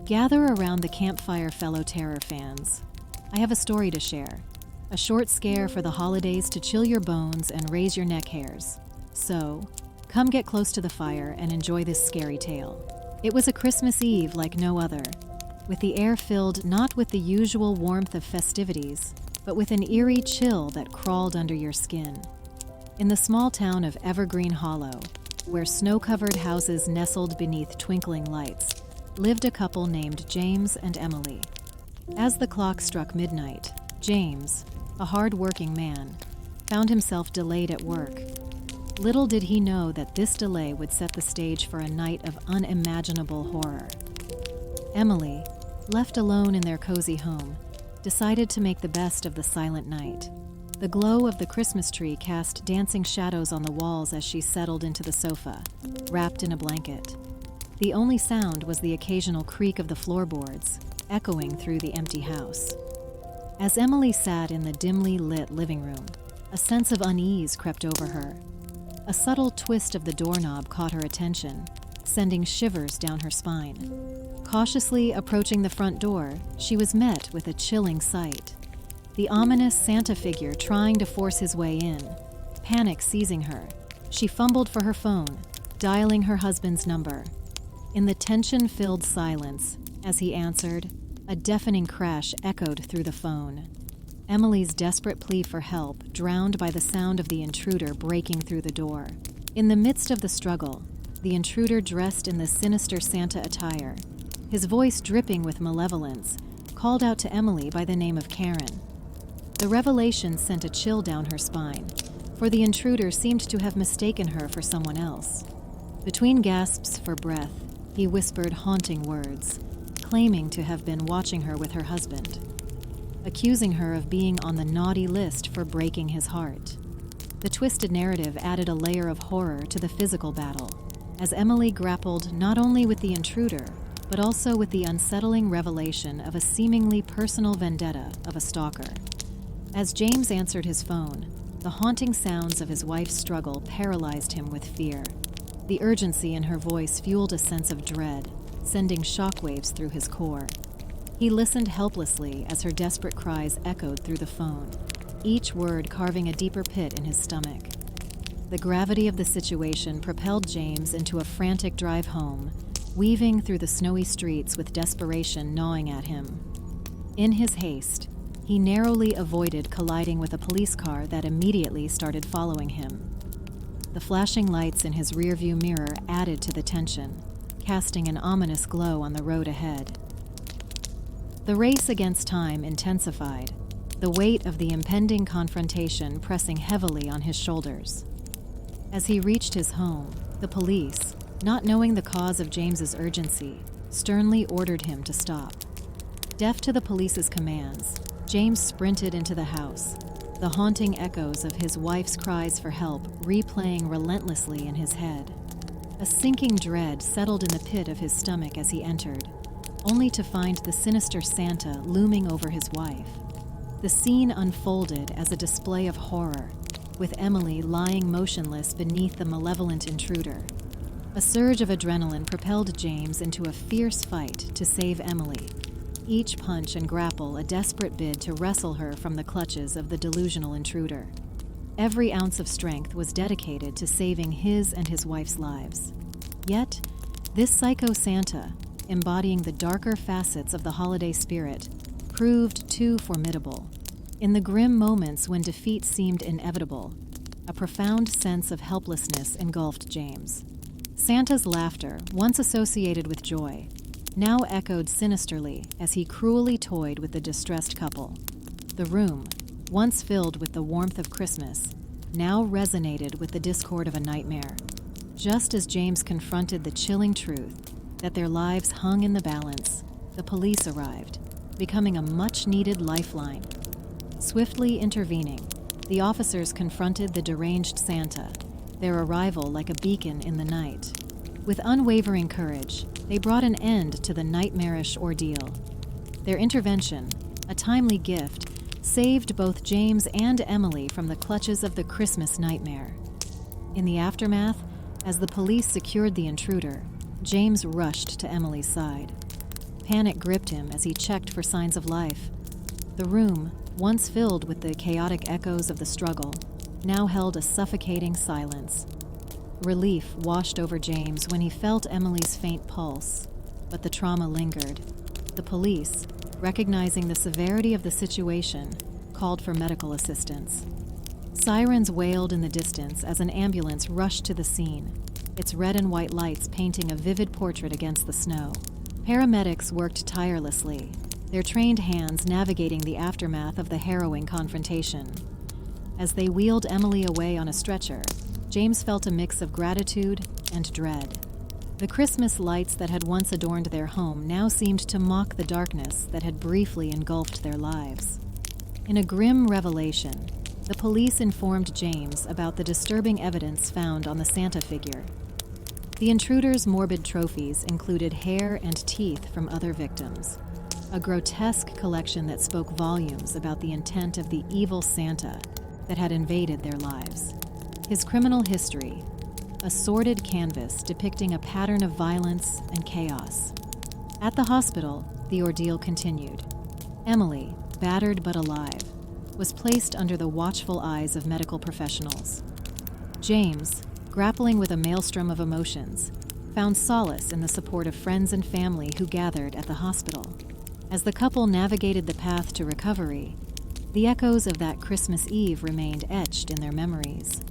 Gather around the campfire, fellow terror fans. I have a story to share. A short scare for the holidays to chill your bones and raise your neck hairs. So, come get close to the fire and enjoy this scary tale. It was a Christmas Eve like no other, with the air filled not with the usual warmth of festivities, but with an eerie chill that crawled under your skin. In the small town of Evergreen Hollow, where snow-covered houses nestled beneath twinkling lights, lived a couple named James and Emily. As the clock struck midnight, James, a hard-working man, found himself delayed at work. Little did he know that this delay would set the stage for a night of unimaginable horror. Emily, left alone in their cozy home, decided to make the best of the silent night. The glow of the Christmas tree cast dancing shadows on the walls as she settled into the sofa, wrapped in a blanket. The only sound was the occasional creak of the floorboards, echoing through the empty house. As Emily sat in the dimly lit living room, a sense of unease crept over her. A subtle twist of the doorknob caught her attention, sending shivers down her spine. Cautiously approaching the front door, she was met with a chilling sight. The ominous Santa figure trying to force his way in. Panic seizing her, she fumbled for her phone, dialing her husband's number. In the tension-filled silence, as he answered, a deafening crash echoed through the phone. Emily's desperate plea for help drowned by the sound of the intruder breaking through the door. In the midst of the struggle, the intruder, dressed in the sinister Santa attire, his voice dripping with malevolence, called out to Emily by the name of Karen. The revelation sent a chill down her spine, for the intruder seemed to have mistaken her for someone else. Between gasps for breath, he whispered haunting words, claiming to have been watching her with her husband, accusing her of being on the naughty list for breaking his heart. The twisted narrative added a layer of horror to the physical battle, as Emily grappled not only with the intruder, but also with the unsettling revelation of a seemingly personal vendetta of a stalker. As James answered his phone, the haunting sounds of his wife's struggle paralyzed him with fear. The urgency in her voice fueled a sense of dread, sending shockwaves through his core. He listened helplessly as her desperate cries echoed through the phone, each word carving a deeper pit in his stomach. The gravity of the situation propelled James into a frantic drive home, weaving through the snowy streets with desperation gnawing at him. In his haste, he narrowly avoided colliding with a police car that immediately started following him. The flashing lights in his rearview mirror added to the tension, casting an ominous glow on the road ahead. The race against time intensified, the weight of the impending confrontation pressing heavily on his shoulders. As he reached his home, the police, not knowing the cause of James's urgency, sternly ordered him to stop. Deaf to the police's commands, James sprinted into the house, the haunting echoes of his wife's cries for help replaying relentlessly in his head. A sinking dread settled in the pit of his stomach as he entered, only to find the sinister Santa looming over his wife. The scene unfolded as a display of horror, with Emily lying motionless beneath the malevolent intruder. A surge of adrenaline propelled James into a fierce fight to save Emily, each punch and grapple a desperate bid to wrestle her from the clutches of the delusional intruder. Every ounce of strength was dedicated to saving his and his wife's lives. Yet, this psycho Santa, embodying the darker facets of the holiday spirit, proved too formidable. In the grim moments when defeat seemed inevitable, a profound sense of helplessness engulfed James. Santa's laughter, once associated with joy, now echoed sinisterly as he cruelly toyed with the distressed couple. The room, once filled with the warmth of Christmas, now resonated with the discord of a nightmare. Just as James confronted the chilling truth that their lives hung in the balance, the police arrived, becoming a much-needed lifeline. Swiftly intervening, the officers confronted the deranged Santa, their arrival like a beacon in the night. With unwavering courage, they brought an end to the nightmarish ordeal. Their intervention, a timely gift, saved both James and Emily from the clutches of the Christmas nightmare. In the aftermath, as the police secured the intruder, James rushed to Emily's side. Panic gripped him as he checked for signs of life. The room, once filled with the chaotic echoes of the struggle, now held a suffocating silence. Relief washed over James when he felt Emily's faint pulse, but the trauma lingered. The police, recognizing the severity of the situation, called for medical assistance. Sirens wailed in the distance as an ambulance rushed to the scene, its red and white lights painting a vivid portrait against the snow. Paramedics worked tirelessly, their trained hands navigating the aftermath of the harrowing confrontation. As they wheeled Emily away on a stretcher, James felt a mix of gratitude and dread. The Christmas lights that had once adorned their home now seemed to mock the darkness that had briefly engulfed their lives. In a grim revelation, the police informed James about the disturbing evidence found on the Santa figure. The intruder's morbid trophies included hair and teeth from other victims, a grotesque collection that spoke volumes about the intent of the evil Santa that had invaded their lives. His criminal history, a sordid canvas depicting a pattern of violence and chaos. At the hospital, the ordeal continued. Emily, battered but alive, was placed under the watchful eyes of medical professionals. James, grappling with a maelstrom of emotions, found solace in the support of friends and family who gathered at the hospital. As the couple navigated the path to recovery, the echoes of that Christmas Eve remained etched in their memories.